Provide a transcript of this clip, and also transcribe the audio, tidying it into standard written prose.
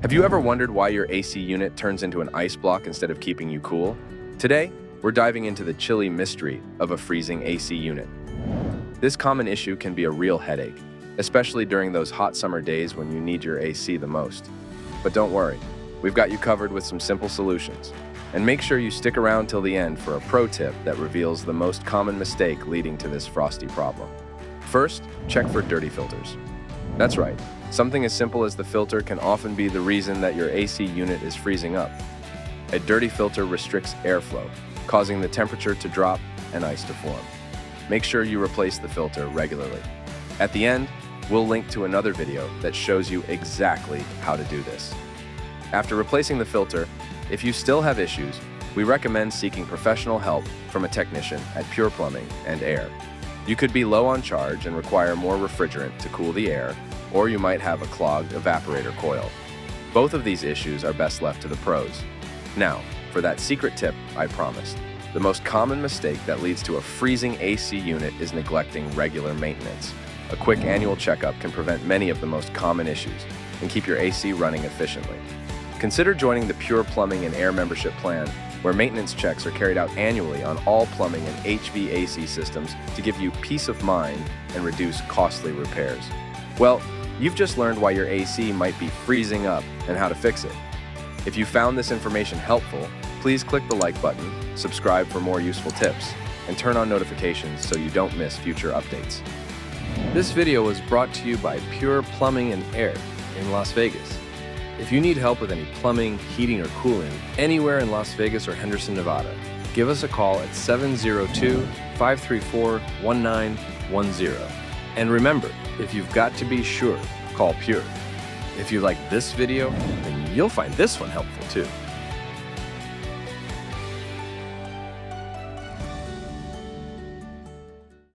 Have you ever wondered why your AC unit turns into an ice block instead of keeping you cool? Today, we're diving into the chilly mystery of a freezing AC unit. This common issue can be a real headache, especially during those hot summer days when you need your AC the most. But don't worry, we've got you covered with some simple solutions. And make sure you stick around till the end for a pro tip that reveals the most common mistake leading to this frosty problem. First, check for dirty filters. That's right, something as simple as the filter can often be the reason that your AC unit is freezing up. A dirty filter restricts airflow, causing the temperature to drop and ice to form. Make sure you replace the filter regularly. At the end, we'll link to another video that shows you exactly how to do this. After replacing the filter, if you still have issues, we recommend seeking professional help from a technician at Pure Plumbing and Air. You could be low on charge and require more refrigerant to cool the air, or you might have a clogged evaporator coil. Both of these issues are best left to the pros. Now, for that secret tip I promised. The most common mistake that leads to a freezing AC unit is neglecting regular maintenance. A quick annual checkup can prevent many of the most common issues and keep your AC running efficiently. Consider joining the Pure Plumbing and Air membership plan, where maintenance checks are carried out annually on all plumbing and HVAC systems to give you peace of mind and reduce costly repairs. Well, you've just learned why your AC might be freezing up and how to fix it. If you found this information helpful, please click the like button, subscribe for more useful tips, and turn on notifications so you don't miss future updates. This video was brought to you by Pure Plumbing and Air in Las Vegas. If you need help with any plumbing, heating, or cooling anywhere in Las Vegas or Henderson, Nevada, give us a call at 702-534-1910. And remember, if you've got to be sure, call Pure. If you like this video, then you'll find this one helpful too.